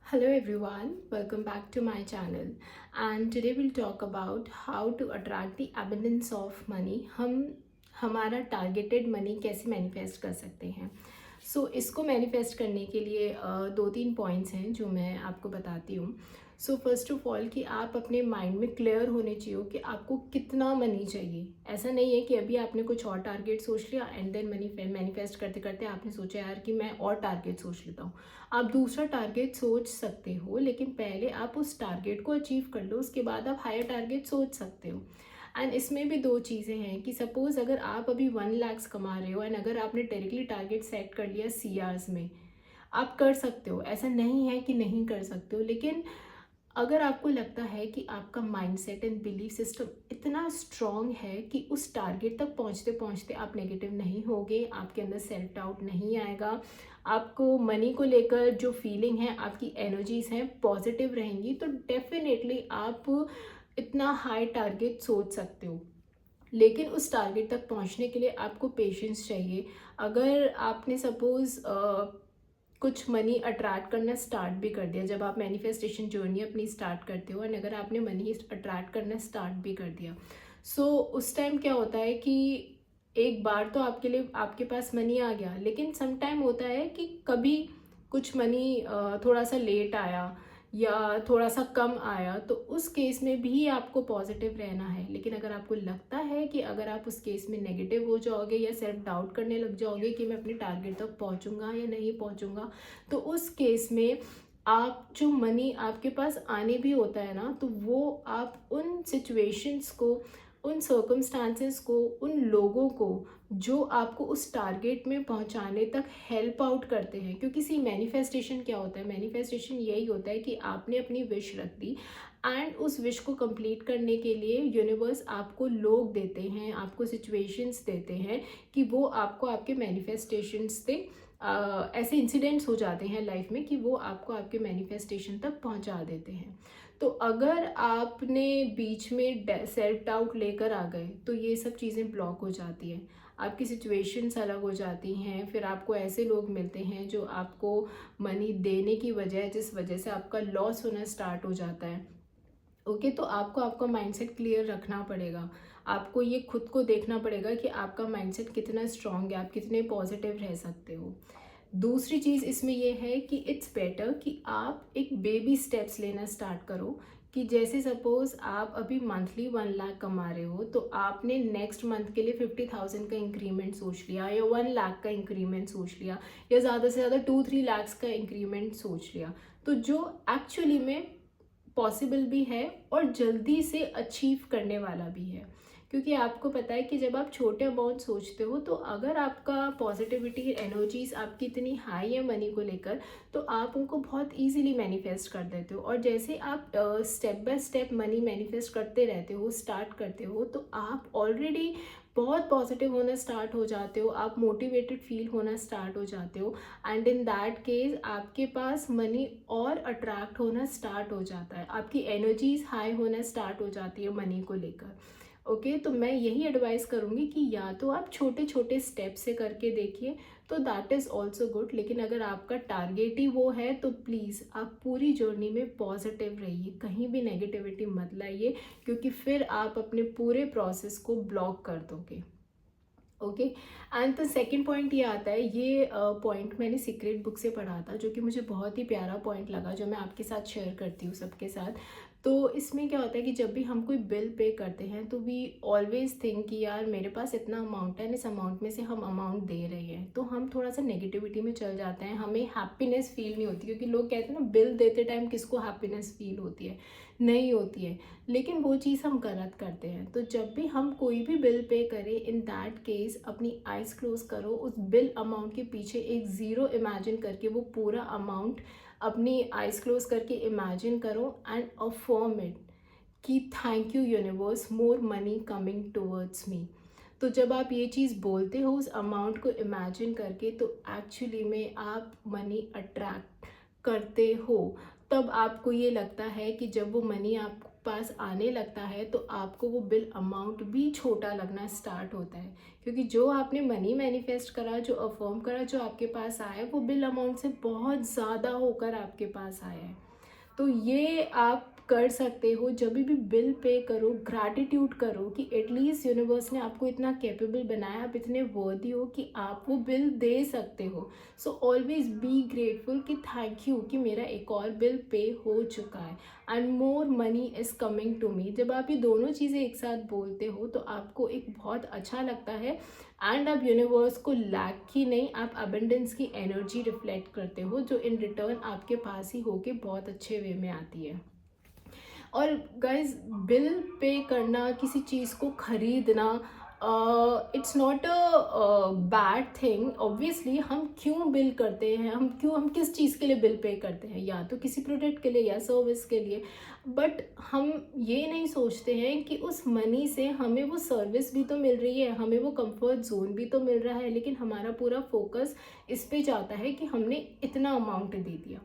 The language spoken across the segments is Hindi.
Hello everyone, welcome back to my channel and today we'll talk about how to attract the abundance of money. हम हमारा टारगेटेड मनी कैसे मैनिफेस्ट कर सकते हैं। इसको मैनिफेस्ट करने के लिए दो तीन पॉइंट्स हैं जो मैं आपको बताती हूँ। फर्स्ट ऑफ ऑल कि आप अपने माइंड में क्लियर होने चाहिए कि आपको कितना मनी चाहिए। ऐसा नहीं है कि अभी आपने कुछ और टारगेट सोच लिया एंड देन मनी मैनिफेस्ट करते करते आपने सोचा यार कि मैं और टारगेट सोच लेता हूँ। आप दूसरा टारगेट सोच सकते हो, लेकिन पहले आप उस टारगेट को अचीव कर लो, उसके बाद आप हायर टारगेट सोच सकते हो। एंड इसमें भी दो चीज़ें हैं कि सपोज़ अगर आप अभी 1 लाख कमा रहे हो एंड अगर आपने डायरेक्टली टारगेट सेट कर लिया CRs में, आप कर सकते हो, ऐसा नहीं है कि नहीं कर सकते हो। लेकिन अगर आपको लगता है कि आपका माइंडसेट एंड बिलीफ सिस्टम इतना स्ट्रॉन्ग है कि उस टारगेट तक पहुंचते पहुंचते आप नेगेटिव नहीं होगे, आपके अंदर सेल्फ डाउट नहीं आएगा, आपको मनी को लेकर जो फीलिंग है, आपकी एनर्जीज हैं पॉजिटिव रहेंगी, तो डेफिनेटली आप इतना हाई टारगेट सोच सकते हो। लेकिन उस टारगेट तक पहुंचने के लिए आपको पेशेंस चाहिए। अगर आपने सपोज़ कुछ मनी अट्रैक्ट करना स्टार्ट भी कर दिया, जब आप मैनिफेस्टेशन जर्नी अपनी स्टार्ट करते हो एंड अगर आपने मनी अट्रैक्ट करना स्टार्ट भी कर दिया, उस टाइम क्या होता है कि एक बार तो आपके लिए आपके पास मनी आ गया, लेकिन सम टाइम होता है कि कभी कुछ मनी थोड़ा सा लेट आया या थोड़ा सा कम आया, तो उस केस में भी आपको पॉजिटिव रहना है। लेकिन अगर आपको लगता है कि अगर आप उस केस में नेगेटिव हो जाओगे या सेल्फ डाउट करने लग जाओगे कि मैं अपने टारगेट तक पहुंचूंगा या नहीं पहुंचूंगा, तो उस केस में आप जो मनी आपके पास आने भी होता है ना, तो वो आप उन सिचुएशंस को, उन सर्कमस्टांसेस को, उन लोगों को जो आपको उस टारगेट में पहुंचाने तक हेल्प आउट करते हैं। क्योंकि सी मैनिफेस्टेशन क्या होता है, मैनिफेस्टेशन यही होता है कि आपने अपनी विश रख दी एंड उस विश को कंप्लीट करने के लिए यूनिवर्स आपको लोग देते हैं, आपको सिचुएशंस देते हैं कि वो आपको आपके मैनिफेस्टेशंस से ऐसे इंसिडेंट्स हो जाते हैं लाइफ में कि वो आपको आपके मैनिफेस्टेशन तक पहुंचा देते हैं। तो अगर आपने बीच में सेल्फ डाउट लेकर आ गए तो ये सब चीज़ें ब्लॉक हो जाती हैं, आपकी सिचुएशंस अलग हो जाती हैं, फिर आपको ऐसे लोग मिलते हैं जो आपको मनी देने की वजह, जिस वजह से आपका लॉस होना स्टार्ट हो जाता है। ओके, तो आपको आपका माइंडसेट क्लियर रखना पड़ेगा। आपको ये खुद को देखना पड़ेगा कि आपका माइंडसेट कितना स्ट्रांग है, आप कितने पॉजिटिव रह सकते हो। दूसरी चीज़ इसमें यह है कि इट्स बेटर कि आप एक बेबी स्टेप्स लेना स्टार्ट करो। कि जैसे सपोज आप अभी मंथली 1 लाख कमा रहे हो, तो आपने नेक्स्ट मंथ के लिए 50,000 का इंक्रीमेंट सोच लिया या 1 लाख का इंक्रीमेंट सोच लिया या ज़्यादा से ज़्यादा 2-3 लाख का इंक्रीमेंट सोच लिया, तो जो एक्चुअली में पॉसिबल भी है और जल्दी से अचीव करने वाला भी है। क्योंकि आपको पता है कि जब आप छोटे अमाउंट सोचते हो, तो अगर आपका पॉजिटिविटी एनर्जीज आपकी इतनी हाई है मनी को लेकर, तो आप उनको बहुत इजीली मैनिफेस्ट कर देते हो। और जैसे आप step by step money manifest करते रहते हो, स्टार्ट करते हो, तो आप ऑलरेडी बहुत पॉजिटिव होना स्टार्ट हो जाते हो, आप मोटिवेटेड फील होना स्टार्ट हो जाते हो एंड इन दैट केस आपके पास मनी और अट्रैक्ट होना स्टार्ट हो जाता है, आपकी एनर्जीज हाई होना स्टार्ट हो जाती है मनी को लेकर। ओके, तो मैं यही एडवाइस करूँगी कि या तो आप छोटे छोटे स्टेप से करके देखिए, तो दैट इज़ ऑल्सो गुड। लेकिन अगर आपका टारगेट ही वो है, तो प्लीज़ आप पूरी जर्नी में पॉजिटिव रहिए, कहीं भी नेगेटिविटी मत लाइए, क्योंकि फिर आप अपने पूरे प्रोसेस को ब्लॉक कर दोगे। Okay, and the second point ये आता है, ये पॉइंट मैंने सीक्रेट बुक से पढ़ा था, जो कि मुझे बहुत ही प्यारा पॉइंट लगा, जो मैं आपके साथ शेयर करती हूँ सबके साथ। तो इसमें क्या होता है कि जब भी हम कोई बिल पे करते हैं, तो वी ऑलवेज थिंक कि यार मेरे पास इतना अमाउंट है, इस अमाउंट में से हम अमाउंट दे रहे हैं, तो हम थोड़ा सा नेगेटिविटी में चल जाते हैं, हमें हैप्पीनेस फील नहीं होती। क्योंकि लोग कहते हैं ना, बिल देते टाइम किसको हैप्पीनेस फील होती है, नहीं होती है। लेकिन वो चीज़ हम गलत करते हैं। तो जब भी हम कोई भी बिल पे करें, इन दैट केस अपनी आइज क्लोज करो, उस बिल अमाउंट के पीछे एक ज़ीरो इमेजिन करके वो पूरा अमाउंट अपनी आइज क्लोज करके इमेजिन करो एंड अफर्म इट कि thank you universe, more money coming towards me. तो जब आप ये चीज़ बोलते हो उस अमाउंट को इमेजिन करके, तो एक्चुअली में आप मनी अट्रैक्ट करते हो। तब आपको ये लगता है कि जब वो मनी आपके पास आने लगता है तो आपको वो बिल अमाउंट भी छोटा लगना स्टार्ट होता है, क्योंकि जो आपने मनी मैनिफेस्ट करा, जो अफर्म करा, जो आपके पास आया है, वो बिल अमाउंट से बहुत ज़्यादा होकर आपके पास आया है। तो ये आप कर सकते हो, जब भी बिल पे करो ग्रैटिट्यूड करो कि एटलीस्ट यूनिवर्स ने आपको इतना कैपेबल बनाया, आप इतने वर्दी हो कि आप वो बिल दे सकते हो। सो ऑलवेज बी ग्रेटफुल कि थैंक यू कि मेरा एक और बिल पे हो चुका है and more money is coming to me. जब आप ये दोनों चीज़ें एक साथ बोलते हो तो आपको एक बहुत अच्छा लगता है एंड आप यूनिवर्स को लैक की नहीं, आप अबेंडेंस की एनर्जी रिफ्लेक्ट करते हो, जो इन रिटर्न आपके पास ही होके बहुत अच्छे वे में आती है। और गाइज, बिल पे करना, किसी चीज़ को खरीदना, it's not a bad thing. Obviously हम क्यों बिल करते हैं, हम किस चीज़ के लिए बिल पे करते हैं, या तो किसी प्रोडक्ट के लिए या सर्विस के लिए, बट हम ये नहीं सोचते हैं कि उस मनी से हमें वो सर्विस भी तो मिल रही है, हमें वो कंफर्ट जोन भी तो मिल रहा है, लेकिन हमारा पूरा फोकस इस पे जाता है कि हमने इतना अमाउंट दे दिया।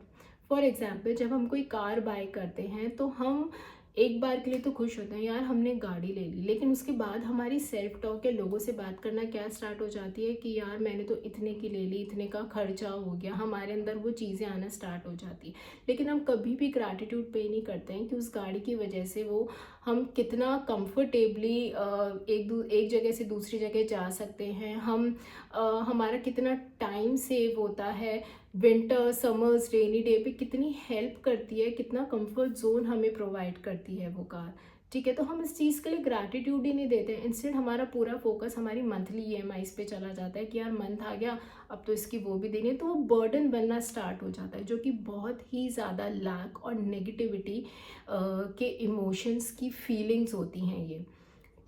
फॉर एग्ज़ाम्पल, जब हम कोई कार बाय करते हैं तो हम एक बार के लिए तो खुश होते हैं, यार हमने गाड़ी ले ली, लेकिन उसके बाद हमारी सेल्फ टॉक या लोगों से बात करना क्या स्टार्ट हो जाती है कि यार मैंने तो इतने की ले ली, इतने का खर्चा हो गया, हमारे अंदर वो चीज़ें आना स्टार्ट हो जाती है। लेकिन हम कभी भी ग्रैटिट्यूड पे नहीं करते हैं कि उस गाड़ी की वजह से वो हम कितना कंफर्टेबली एक जगह से दूसरी जगह जा सकते हैं, हमारा कितना टाइम सेव होता है, विंटर समर्स रेनी डे पे कितनी हेल्प करती है, कितना कंफर्ट जोन हमें प्रोवाइड करती है वो कार। ठीक है, तो हम इस चीज़ के लिए ग्रैटिट्यूड ही नहीं देते हैं। इंस्टेड हमारा पूरा फोकस हमारी मंथली ईएमआईज पे चला जाता है कि यार मंथ आ गया, अब तो इसकी वो भी देनी है, तो वो बर्डन बनना स्टार्ट हो जाता है, जो कि बहुत ही ज़्यादा लैक और नेगेटिविटी के इमोशंस की फीलिंग्स होती हैं ये।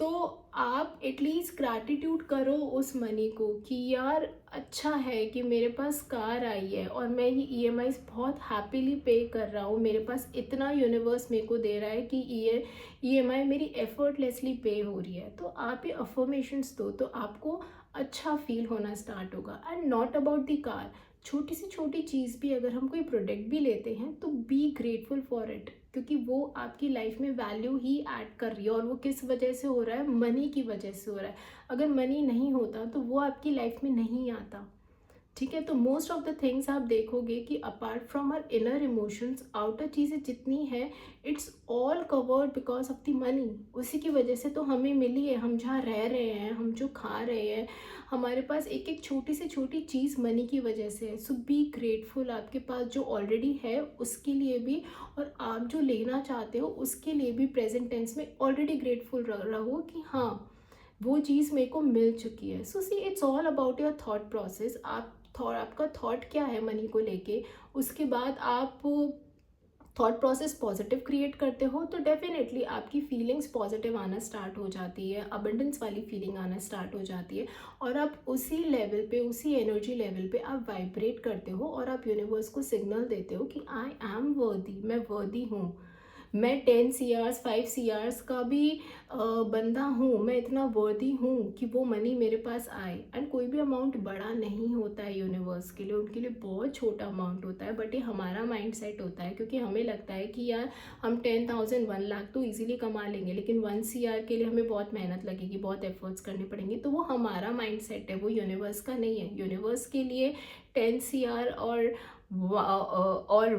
तो आप एटलीस्ट ग्रैटिट्यूड करो उस मनी को कि यार अच्छा है कि मेरे पास कार आई है और मैं ये ईएमआईज बहुत हैप्पीली पे कर रहा हूँ, मेरे पास इतना यूनिवर्स मेरे को दे रहा है कि ये ईएमआई मेरी एफर्टलेसली पे हो रही है। तो आप ये अफर्मेशंस दो तो आपको अच्छा फील होना स्टार्ट होगा। And not about the car, छोटी सी छोटी चीज़ भी, अगर हम कोई प्रोडक्ट भी लेते हैं तो बी ग्रेटफुल फॉर इट, क्योंकि वो आपकी लाइफ में वैल्यू ही ऐड कर रही है। और वो किस वजह से हो रहा है, मनी की वजह से हो रहा है। अगर मनी नहीं होता तो वो आपकी लाइफ में नहीं आता। ठीक है, तो मोस्ट ऑफ द थिंग्स आप देखोगे कि apart from our inner emotions, outer चीज़ें जितनी है, it's all covered because of the money. उसी की वजह से तो हमें मिली है, हम जहाँ रह रहे हैं, हम जो खा रहे हैं, हमारे पास एक एक छोटी से छोटी चीज़ मनी की वजह से है। सो बी ग्रेटफुल आपके पास जो ऑलरेडी है उसके लिए भी, और आप जो लेना चाहते हो उसके लिए भी प्रेजेंट टेंस में ऑलरेडी ग्रेटफुल रहो कि हाँ वो चीज़ मेरे को मिल चुकी है। So see, it's all about your thought process. आपका थॉट क्या है मनी को लेके, उसके बाद आप थॉट प्रोसेस पॉजिटिव क्रिएट करते हो तो डेफिनेटली आपकी फीलिंग्स पॉजिटिव आना स्टार्ट हो जाती है, अबंडेंस वाली फीलिंग आना स्टार्ट हो जाती है, और आप उसी लेवल पे, उसी एनर्जी लेवल पे आप वाइब्रेट करते हो और आप यूनिवर्स को सिग्नल देते हो कि आई एम वर्दी, मैं वर्दी हूँ, मैं 10 CRs 5 CRs का भी बंदा हूँ, मैं इतना वर्दी हूँ कि वो मनी मेरे पास आए। एंड कोई भी अमाउंट बड़ा नहीं होता है यूनिवर्स के लिए, उनके लिए बहुत छोटा अमाउंट होता है, बट ये हमारा माइंड सेट होता है, क्योंकि हमें लगता है कि यार हम 10,000 1 लाख तो ईजिली कमा लेंगे, लेकिन 1 CR के लिए हमें बहुत मेहनत लगेगी, बहुत एफर्ट्स करने पड़ेंगे। तो वो हमारा माइंड सेट है, वो यूनिवर्स का नहीं है। यूनिवर्स के लिए 10 CR और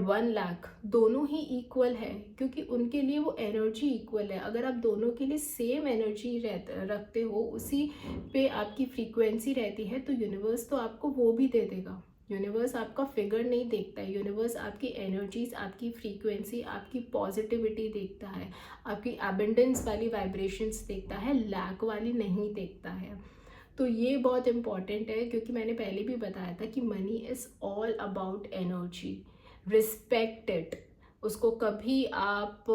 1 लाख दोनों ही इक्वल है, क्योंकि उनके लिए वो एनर्जी इक्वल है। अगर आप दोनों के लिए सेम एनर्जी रखते हो, उसी पे आपकी फ्रीक्वेंसी रहती है, तो यूनिवर्स तो आपको वो भी दे देगा। यूनिवर्स आपका फिगर नहीं देखता है, यूनिवर्स आपकी एनर्जीज, आपकी फ्रीक्वेंसी, आपकी पॉजिटिविटी देखता है, आपकी एबंडेंस वाली वाइब्रेशंस देखता है, लैक वाली नहीं देखता है। तो ये बहुत इम्पॉर्टेंट है, क्योंकि मैंने पहले भी बताया था कि money is all about energy. Respect it. उसको कभी आप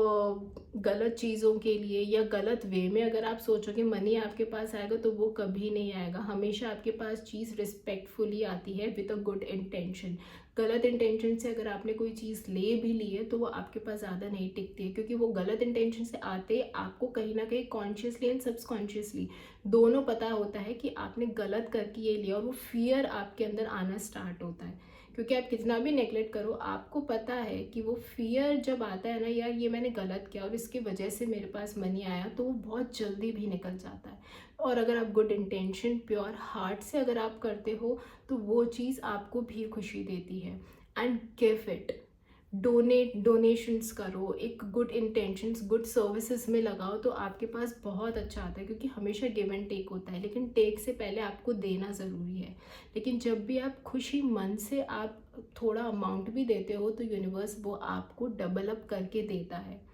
गलत चीज़ों के लिए या गलत वे में अगर आप सोचोगे मनी आपके पास आएगा, तो वो कभी नहीं आएगा। हमेशा आपके पास चीज़ रिस्पेक्टफुली आती है, विद अ गुड इंटेंशन। गलत इंटेंशन से अगर आपने कोई चीज़ ले भी ली है तो वो आपके पास ज़्यादा नहीं टिकती है, क्योंकि वो गलत इंटेंशन से आते आपको कहीं ना कहीं कॉन्शियसली एंड सबकॉन्शियसली दोनों पता होता है कि आपने गलत करके ये लिया, और वो फियर आपके अंदर आना स्टार्ट होता है, क्योंकि आप कितना भी नेगलेक्ट करो, आपको पता है कि वो फियर जब आता है ना, यार ये मैंने गलत किया और इसकी वजह से मेरे पास मनी आया, तो वो बहुत जल्दी भी निकल जाता है। और अगर आप गुड इंटेंशन, प्योर हार्ट से अगर आप करते हो, तो वो चीज़ आपको भी खुशी देती है। एंड गिव इट, डोनेशंस करो, एक गुड इंटेंशंस, गुड सर्विसेज में लगाओ, तो आपके पास बहुत अच्छा आता है। क्योंकि हमेशा गिव एंड टेक होता है, लेकिन टेक से पहले आपको देना ज़रूरी है। लेकिन जब भी आप खुशी मन से आप थोड़ा अमाउंट भी देते हो, तो यूनिवर्स वो आपको डबल अप करके देता है।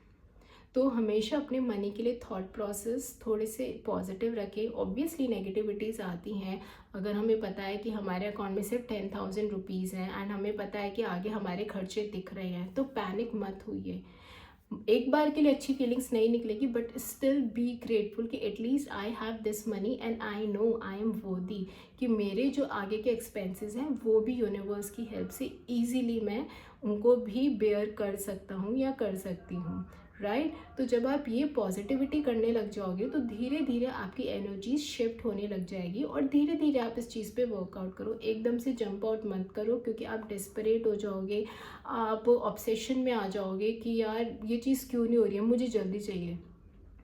तो हमेशा अपने मनी के लिए थॉट प्रोसेस थोड़े से पॉजिटिव रखें। ऑब्वियसली नेगेटिविटीज़ आती हैं। अगर हमें पता है कि हमारे अकाउंट में सिर्फ 10,000 रुपीज़ हैं एंड हमें पता है कि आगे हमारे खर्चे दिख रहे हैं, तो पैनिक मत होइए। एक बार के लिए अच्छी फीलिंग्स नहीं निकलेगी, बट स्टिल बी ग्रेटफुल कि at least I have this money and I know I am वर्दी, कि मेरे जो आगे के एक्सपेंसेस हैं वो भी यूनिवर्स की हेल्प से ईजीली मैं उनको भी बेयर कर सकता हूँ या कर सकती हूँ, राइट। तो जब आप ये पॉजिटिविटी करने लग जाओगे, तो धीरे धीरे आपकी एनर्जी शिफ्ट होने लग जाएगी और धीरे धीरे आप इस चीज़ पे वर्कआउट करो। एकदम से जंप आउट मत करो, क्योंकि आप डिस्परेट हो जाओगे, आप ऑब्सेशन में आ जाओगे कि यार ये चीज़ क्यों नहीं हो रही है, मुझे जल्दी चाहिए।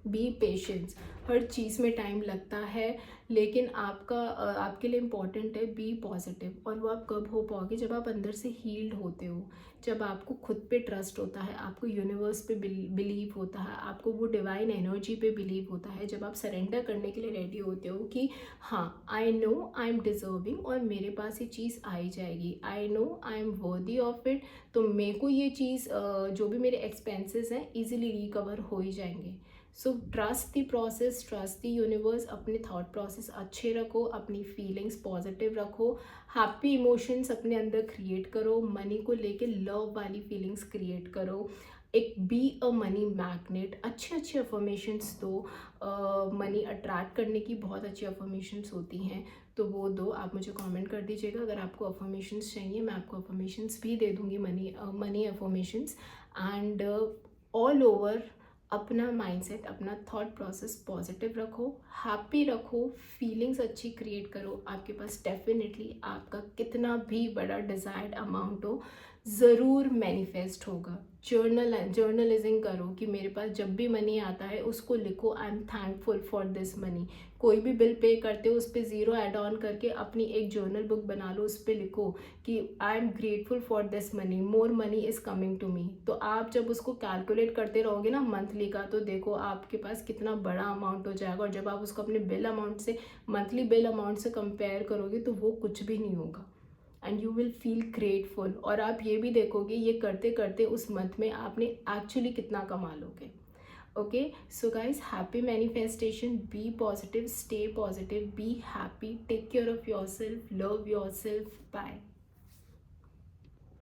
बी पेशेंस, हर चीज़ में टाइम लगता है, लेकिन आपके लिए इम्पॉर्टेंट है बी पॉजिटिव। और वो आप कब हो पाओगे, जब आप अंदर से हील्ड होते हो, जब आपको खुद पे ट्रस्ट होता है, आपको यूनिवर्स पे बिलीव होता है, आपको वो डिवाइन एनर्जी पे बिलीव होता है, जब आप सरेंडर करने के लिए रेडी होते हो कि हाँ I know I am deserving और मेरे पास ये चीज़ आई जाएगी, I know I am worthy of it, तो मेरे को ये चीज़ जो भी मेरे एक्सपेंसेस हैं ईजिली रिकवर हो ही जाएंगे। So trust the process, trust the universe, अपने थॉट प्रोसेस अच्छे रखो, अपनी फीलिंग्स पॉजिटिव रखो, हैप्पी इमोशंस अपने अंदर क्रिएट करो, मनी को लेके लव वाली फीलिंग्स क्रिएट करो, एक बी अ मनी मैग्नेट, अच्छे अच्छे अफर्मेशंस दो। मनी अट्रैक्ट करने की बहुत अच्छी अफर्मेशंस होती हैं, तो वो दो। आप मुझे कमेंट कर दीजिएगा, अगर आपको अफर्मेशंस चाहिए मैं आपको अफर्मेशंस भी दे दूँगी, money affirmations. And all over अपना माइंडसेट, अपना थॉट प्रोसेस पॉजिटिव रखो, हैप्पी रखो, फीलिंग्स अच्छी क्रिएट करो। आपके पास डेफिनेटली आपका कितना भी बड़ा डिज़ायर्ड अमाउंट हो, ज़रूर मैनिफेस्ट होगा। जर्नलिज्म करो कि मेरे पास जब भी मनी आता है उसको लिखो, I am thankful for this money. कोई भी बिल पे करते हो उस पर ज़ीरो ऐड ऑन करके अपनी एक जर्नल बुक बना लो, उस पर लिखो कि I am grateful for this money, more money is coming to me. तो आप जब उसको कैलकुलेट करते रहोगे ना मंथली का, तो देखो आपके पास कितना बड़ा अमाउंट हो जाएगा। और जब आप उसको अपने बिल अमाउंट से, मंथली बिल अमाउंट से कंपेयर करोगे, तो वो कुछ भी नहीं होगा and you will feel grateful. और आप ये भी देखोगे ये करते करते उस मंथ में आपने एक्चुअली कितना कमा लोगे। Okay, so guys, happy manifestation, be positive, stay positive, be happy, take care of your self, love your self, bye.